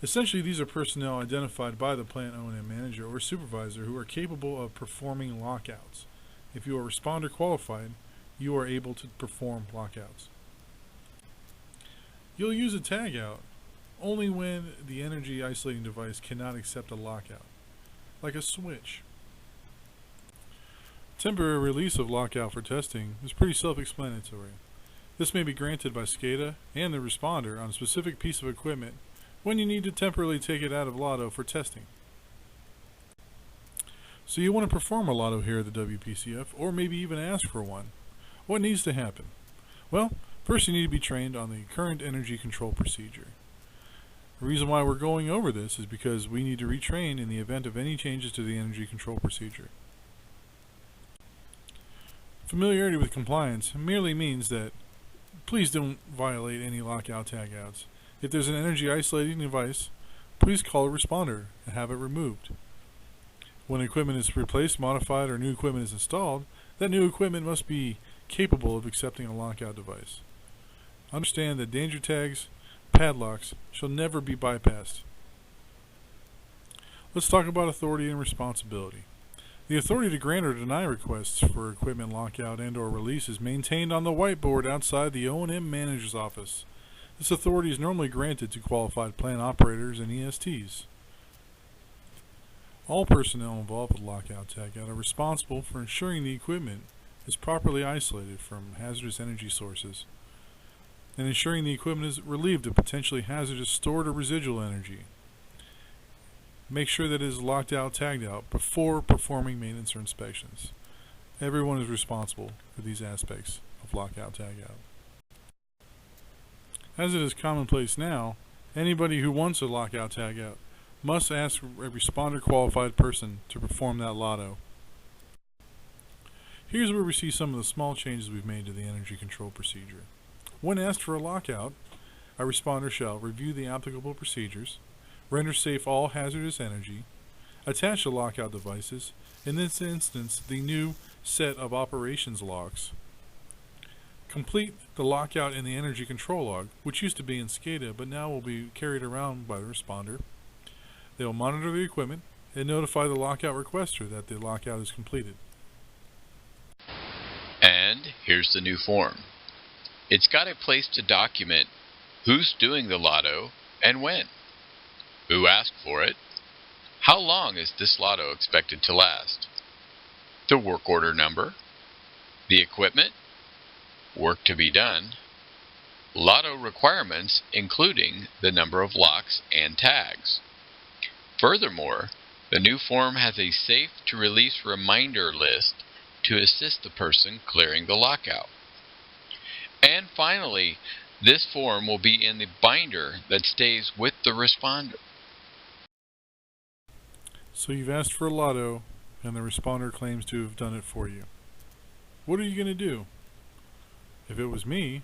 Essentially, these are personnel identified by the plant O&M manager or supervisor who are capable of performing lockouts. If you are responder qualified, you are able to perform lockouts. You'll use a tagout only when the energy isolating device cannot accept a lockout, like a switch. Temporary release of lockout for testing is pretty self-explanatory. This may be granted by SCADA and the responder on a specific piece of equipment when you need to temporarily take it out of LOTO for testing. So you want to perform a LOTO here at the WPCF, or maybe even ask for one. What needs to happen? Well, first you need to be trained on the current energy control procedure. The reason why we're going over this is because we need to retrain in the event of any changes to the energy control procedure. Familiarity with compliance merely means that please don't violate any lockout tagouts. If there's an energy isolating device, please call a responder and have it removed. When equipment is replaced, modified, or new equipment is installed, that new equipment must be capable of accepting a lockout device. Understand that danger tags, padlocks, shall never be bypassed. Let's talk about authority and responsibility. The authority to grant or deny requests for equipment lockout and or release is maintained on the whiteboard outside the O&M manager's office. This authority is normally granted to qualified plant operators and ESTs. All personnel involved with lockout tagout are responsible for ensuring the equipment is properly isolated from hazardous energy sources and ensuring the equipment is relieved of potentially hazardous stored or residual energy. Make sure that it is locked out, tagged out before performing maintenance or inspections. Everyone is responsible for these aspects of lockout, tagout. As it is commonplace now, anybody who wants a lockout, tagout must ask a responder qualified person to perform that LOTO. Here's where we see some of the small changes we've made to the energy control procedure. When asked for a lockout, a responder shall review the applicable procedures, render safe all hazardous energy, attach the lockout devices, in this instance the new set of operations logs, complete the lockout in the energy control log, which used to be in SCADA but now will be carried around by the responder. They will monitor the equipment and notify the lockout requester that the lockout is completed. And here's the new form. It's got a place to document who's doing the LOTO and when, who asked for it, how long is this LOTO expected to last, the work order number, the equipment, work to be done, LOTO requirements including the number of locks and tags. Furthermore, the new form has a safe to release reminder list to assist the person clearing the lockout. And finally, this form will be in the binder that stays with the responder. So you've asked for a LOTO and the responder claims to have done it for you. What are you going to do? If it was me,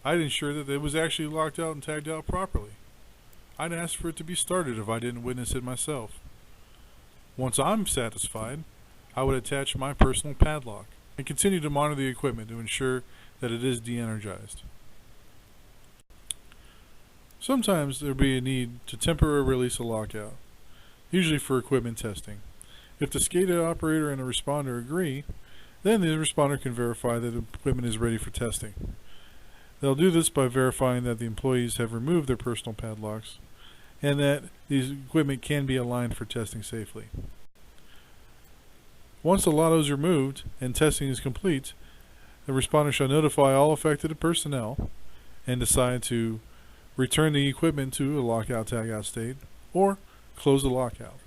I'd ensure that it was actually locked out and tagged out properly. I'd ask for it to be started if I didn't witness it myself. Once I'm satisfied, I would attach my personal padlock and continue to monitor the equipment to ensure that it is de-energized. Sometimes there will be a need to temporarily release a lockout, usually for equipment testing. If the SCADA operator and the responder agree, then the responder can verify that the equipment is ready for testing. They'll do this by verifying that the employees have removed their personal padlocks and that the equipment can be aligned for testing safely. Once the LOTO is removed and testing is complete, the responder shall notify all affected personnel and decide to return the equipment to a lockout tagout state or close the lockout.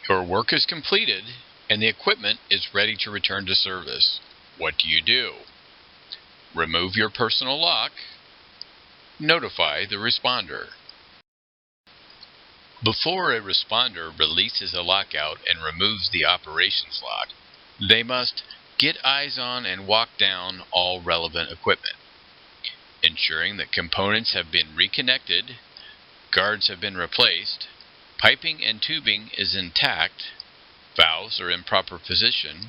Your work is completed and the equipment is ready to return to service. What do? Remove your personal lock. Notify the responder. Before a responder releases a lockout and removes the operations lock, they must get eyes on and walk down all relevant equipment, ensuring that components have been reconnected, guards have been replaced, piping and tubing is intact, valves are in proper position,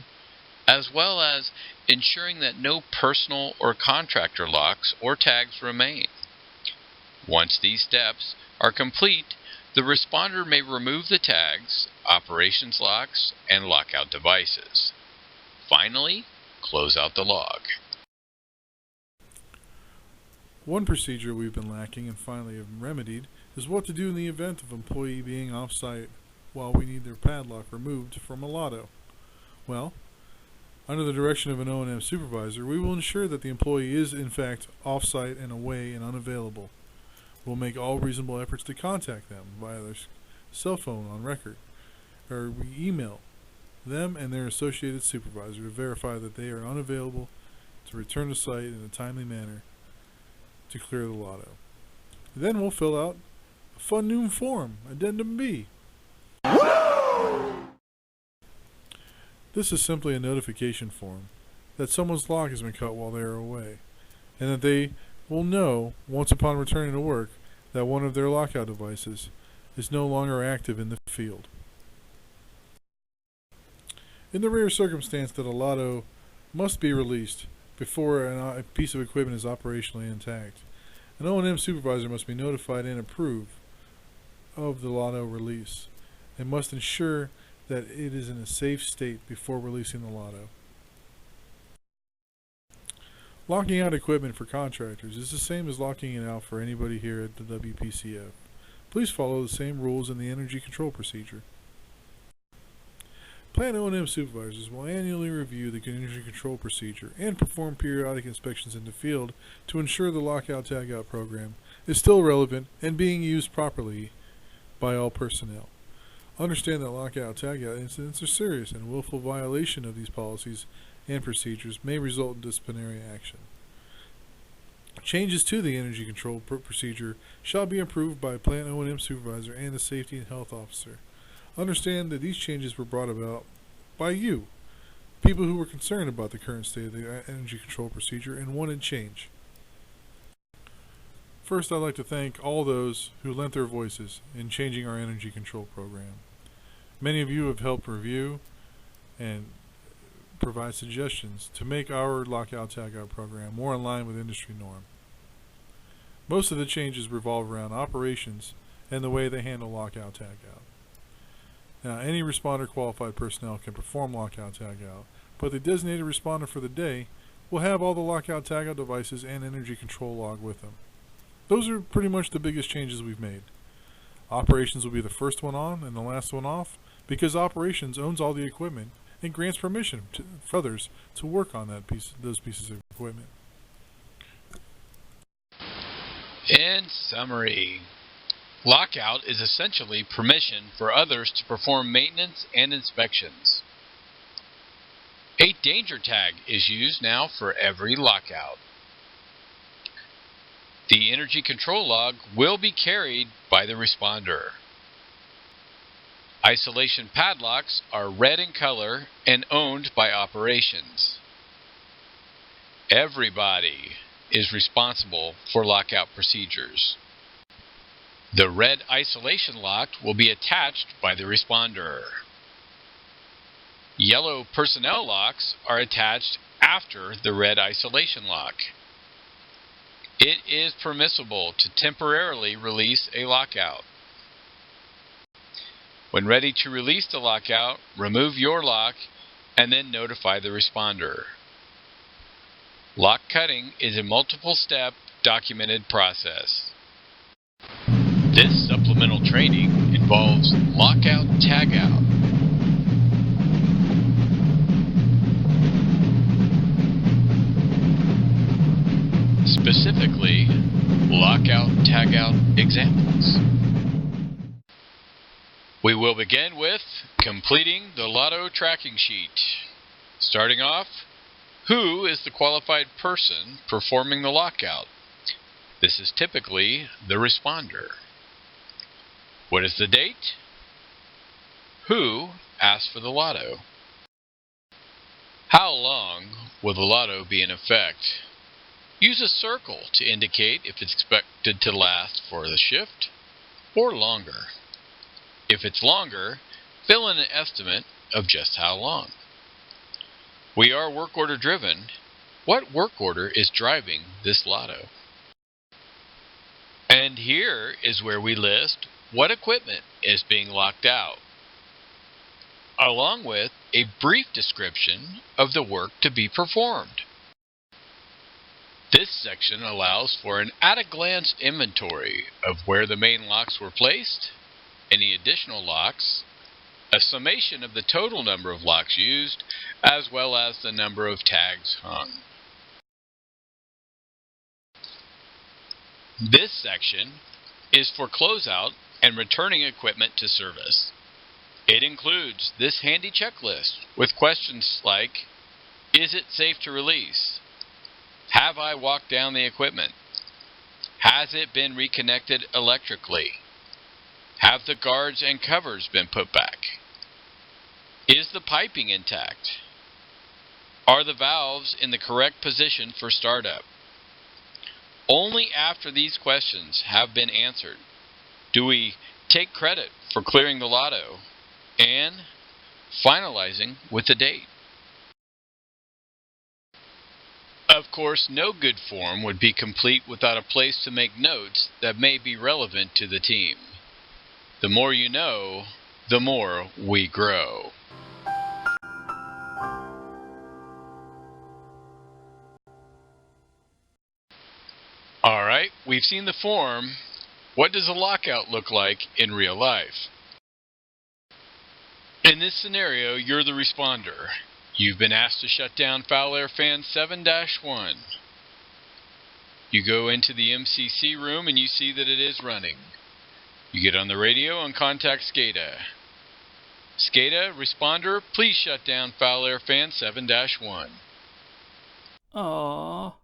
as well as ensuring that no personal or contractor locks or tags remain. Once these steps are complete, the responder may remove the tags, operations locks, and lockout devices. Finally, close out the log. One procedure we've been lacking and finally have remedied is what to do in the event of an employee being off-site while we need their padlock removed from a lotto. Well, under the direction of an O&M supervisor, we will ensure that the employee is in fact off-site and away and unavailable. We'll make all reasonable efforts to contact them via their cell phone on record, or we email them and their associated supervisor to verify that they are unavailable to return to site in a timely manner to clear the lotto. Then we'll fill out a fun new form, Addendum B. This is simply a notification form that someone's lock has been cut while they are away, and that they will know, once upon returning to work, that one of their lockout devices is no longer active in the field. In the rare circumstance that a lotto must be released before a piece of equipment is operationally intact, an O&M supervisor must be notified and approve of the lotto release, and must ensure that it is in a safe state before releasing the lotto. Locking out equipment for contractors is the same as locking it out for anybody here at the WPCF. Please follow the same rules in the energy control procedure. Plant O&M supervisors will annually review the energy control procedure and perform periodic inspections in the field to ensure the lockout-tagout program is still relevant and being used properly by all personnel. Understand that lockout-tagout incidents are serious, and willful violation of these policies and procedures may result in disciplinary action. Changes to the energy control procedure shall be approved by plant O&M supervisor and the safety and health officer. Understand that these changes were brought about by you, people who were concerned about the current state of the energy control procedure and wanted change. First, I'd like to thank all those who lent their voices in changing our energy control program. Many of you have helped review and provide suggestions to make our lockout-tagout program more in line with industry norm. Most of the changes revolve around operations and the way they handle lockout-tagout. Now, any responder qualified personnel can perform lockout-tagout, but the designated responder for the day will have all the lockout-tagout devices and energy control log with them. Those are pretty much the biggest changes we've made. Operations will be the first one on and the last one off, because operations owns all the equipment and grants permission for others to work on those pieces of equipment. In summary, lockout is essentially permission for others to perform maintenance and inspections. A danger tag is used now for every lockout. The energy control log will be carried by the responder. Isolation padlocks are red in color and owned by operations. Everybody is responsible for lockout procedures. The red isolation lock will be attached by the responder. Yellow personnel locks are attached after the red isolation lock. It is permissible to temporarily release a lockout. When ready to release the lockout, remove your lock and then notify the responder. Lock cutting is a multiple-step documented process. This supplemental training involves lockout-tagout. Specifically, lockout-tagout examples. We will begin with completing the lotto tracking sheet. Starting off, who is the qualified person performing the lockout? This is typically the responder. What is the date? Who asked for the lotto? How long will the lotto be in effect? Use a circle to indicate if it's expected to last for the shift or longer. If it's longer, fill in an estimate of just how long. We are work order driven. What work order is driving this lotto? And here is where we list what equipment is being locked out, along with a brief description of the work to be performed. This section allows for an at-a-glance inventory of where the main locks were placed, any additional locks, a summation of the total number of locks used, as well as the number of tags hung. This section is for closeout and returning equipment to service. It includes this handy checklist with questions like, is it safe to release? Have I walked down the equipment? Has it been reconnected electrically? Have the guards and covers been put back? Is the piping intact? Are the valves in the correct position for startup? Only after these questions have been answered do we take credit for clearing the lotto and finalizing with the date. Of course, no good form would be complete without a place to make notes that may be relevant to the team. The more you know, the more we grow. Alright, we've seen the form. What does a lockout look like in real life? In this scenario, you're the responder. You've been asked to shut down foul air fan 7-1. You go into the MCC room and you see that it is running. You get on the radio and contact SCADA. SCADA, responder, please shut down foul air fan 7-1. Aww.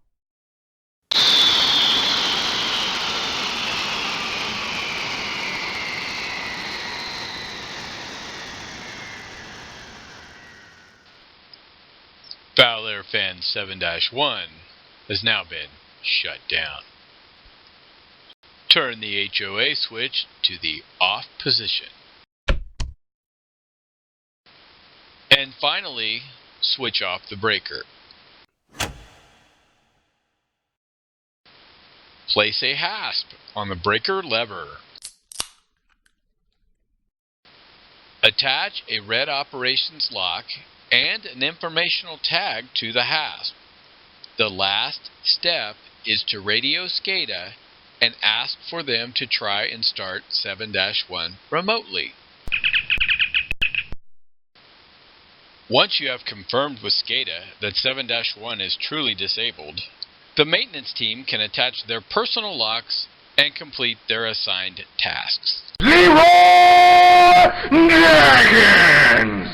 Foul air fan 7-1 has now been shut down. Turn the HOA switch to the off position. And finally, switch off the breaker. Place a hasp on the breaker lever. Attach a red operations lock and an informational tag to the hasp. The last step is to radio SCADA and ask for them to try and start 7-1 remotely. Once you have confirmed with SCADA that 7-1 is truly disabled, the maintenance team can attach their personal locks and complete their assigned tasks. Leroy Dragons!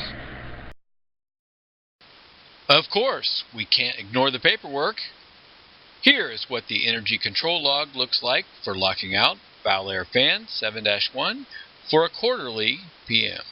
Of course, we can't ignore the paperwork. Here is what the energy control log looks like for locking out foul air fan 7-1 for a quarterly PM.